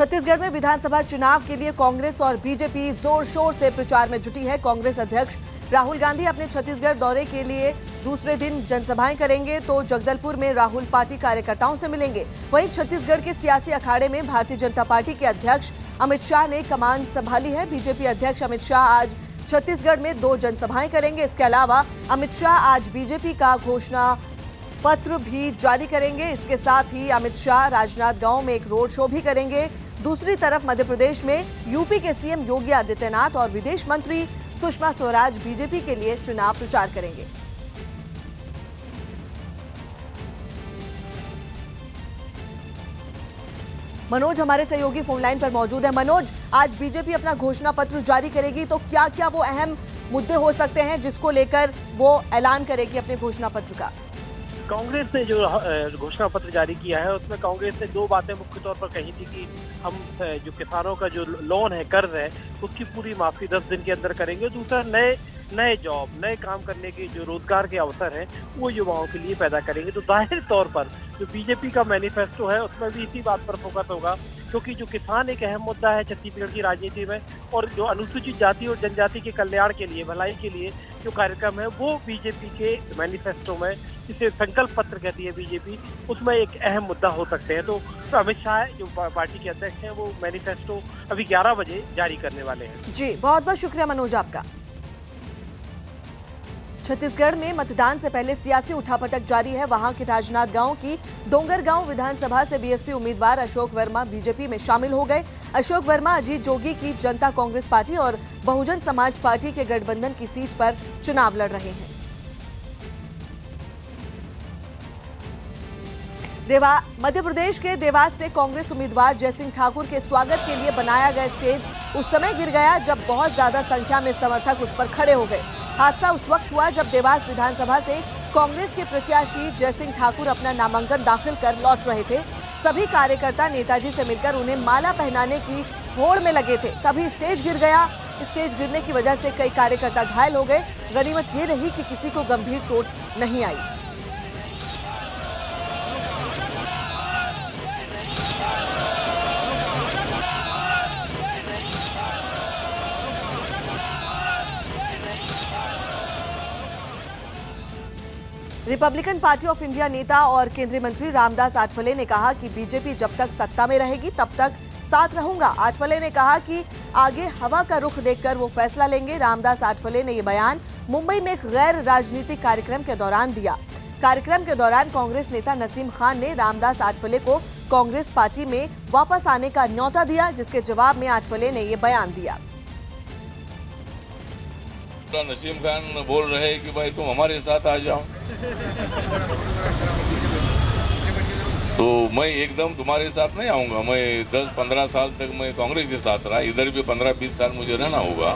छत्तीसगढ़ में विधानसभा चुनाव के लिए कांग्रेस और बीजेपी जोर शोर से प्रचार में जुटी है। कांग्रेस अध्यक्ष राहुल गांधी अपने छत्तीसगढ़ दौरे के लिए दूसरे दिन जनसभाएं करेंगे तो जगदलपुर में राहुल पार्टी कार्यकर्ताओं से मिलेंगे। वहीं छत्तीसगढ़ के सियासी अखाड़े में भारतीय जनता पार्टी के अध्यक्ष अमित शाह ने कमान संभाली है। बीजेपी अध्यक्ष अमित शाह आज छत्तीसगढ़ में 2 जनसभाएं करेंगे। इसके अलावा अमित शाह आज बीजेपी का घोषणा पत्र भी जारी करेंगे। इसके साथ ही अमित शाह राजनांदगांव में एक रोड शो भी करेंगे। दूसरी तरफ मध्य प्रदेश में यूपी के सीएम योगी आदित्यनाथ और विदेश मंत्री सुषमा स्वराज बीजेपी के लिए चुनाव प्रचार करेंगे। मनोज हमारे सहयोगी फोन लाइन पर मौजूद है। मनोज, आज बीजेपी अपना घोषणा पत्र जारी करेगी तो क्या क्या वो अहम मुद्दे हो सकते हैं जिसको लेकर वो ऐलान करेगी अपने घोषणा पत्र का? कांग्रेस ने जो घोषणा पत्र जारी किया है उसमें कांग्रेस ने 2 बातें मुख्य तौर पर कही थी कि हम जो किसानों का जो लोन है, कर्ज है, उसकी पूरी माफी 10 दिन के अंदर करेंगे। दूसरा, नए जॉब, नए काम करने के जो रोजगार के अवसर हैं वो युवाओं के लिए पैदा करेंगे। तो जाहिर तौर पर जो बीजेपी का मैनिफेस्टो है उसमें भी इसी बात पर फोकस होगा, क्योंकि जो किसान एक अहम मुद्दा है छत्तीसगढ़ की राजनीति में, और जो अनुसूचित जाति और जनजाति के कल्याण के लिए, भलाई के लिए जो कार्यक्रम है वो बीजेपी के मैनिफेस्टो में, जिसे संकल्प पत्र कहती है बीजेपी, उसमें एक अहम मुद्दा हो सकते हैं। तो अमित शाह जो पार्टी के अध्यक्ष हैं वो मैनिफेस्टो अभी 11 बजे जारी करने वाले हैं। जी, बहुत बहुत शुक्रिया मनोज आपका। छत्तीसगढ़ में मतदान से पहले सियासी उठापटक जारी है। वहां के राजनांदगांव की डोंगरगांव विधानसभा से बीएसपी उम्मीदवार अशोक वर्मा बीजेपी में शामिल हो गए। अशोक वर्मा अजीत जोगी की जनता कांग्रेस पार्टी और बहुजन समाज पार्टी के गठबंधन की सीट पर चुनाव लड़ रहे हैं। मध्य प्रदेश के देवास से कांग्रेस उम्मीदवार जयसिंह ठाकुर के स्वागत के लिए बनाया गया स्टेज उस समय गिर गया जब बहुत ज्यादा संख्या में समर्थक उस पर खड़े हो गए। हादसा उस वक्त हुआ जब देवास विधानसभा से कांग्रेस के प्रत्याशी जयसिंह ठाकुर अपना नामांकन दाखिल कर लौट रहे थे। सभी कार्यकर्ता नेताजी से मिलकर उन्हें माला पहनाने की होड़ में लगे थे, तभी स्टेज गिर गया। स्टेज गिरने की वजह से कई कार्यकर्ता घायल हो गए। गनीमत ये रही कि किसी को गंभीर चोट नहीं आई। रिपब्लिकन पार्टी ऑफ इंडिया नेता और केंद्रीय मंत्री रामदास आठवले ने कहा कि बीजेपी जब तक सत्ता में रहेगी तब तक साथ रहूंगा। आठवले ने कहा कि आगे हवा का रुख देखकर वो फैसला लेंगे। रामदास आठवले ने ये बयान मुंबई में एक गैर राजनीतिक कार्यक्रम के दौरान दिया। कार्यक्रम के दौरान कांग्रेस नेता नसीम खान ने रामदास आठवले को कांग्रेस पार्टी में वापस आने का न्योता दिया, जिसके जवाब में आठवले ने ये बयान दिया। नसीम खान बोल रहे हैं कि भाई तुम हमारे साथ आ जाओ, तो मैं एकदम तुम्हारे साथ नहीं आऊंगा। मैं 10-15 साल तक मैं कांग्रेस के साथ रहा, इधर भी 15-20 साल मुझे रहना होगा।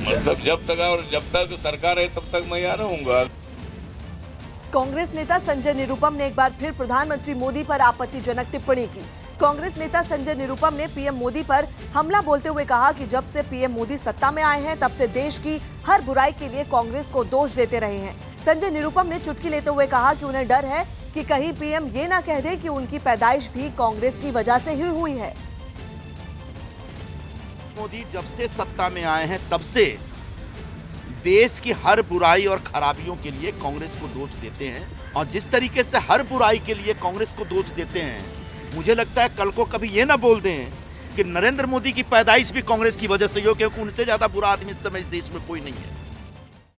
मतलब जब तक सरकार है तब तक मैं यहाँ रहूंगा। कांग्रेस नेता संजय निरुपम ने एक बार फिर प्रधानमंत्री मोदी पर आपत्तिजनक टिप्पणी की। कांग्रेस नेता संजय निरुपम ने पीएम मोदी पर हमला बोलते हुए कहा कि जब से पीएम मोदी सत्ता में आए हैं तब से देश की हर बुराई के लिए कांग्रेस को दोष देते रहे हैं। संजय निरुपम ने चुटकी लेते हुए कहा कि उन्हें डर है कि कहीं पीएम ये ना कह दे कि उनकी पैदाइश भी कांग्रेस की वजह से ही हुई है। मोदी जब से सत्ता में आए हैं तब से देश की हर बुराई और खराबियों के लिए कांग्रेस को दोष देते हैं, और जिस तरीके से हर बुराई के लिए कांग्रेस को दोष देते हैं, मुझे लगता है कल को कभी ये ना बोल दें कि नरेंद्र मोदी की पैदाइश भी कांग्रेस की वजह से हो, क्योंकि उनसे ज्यादा बुरा आदमी इस समय देश में कोई नहीं है।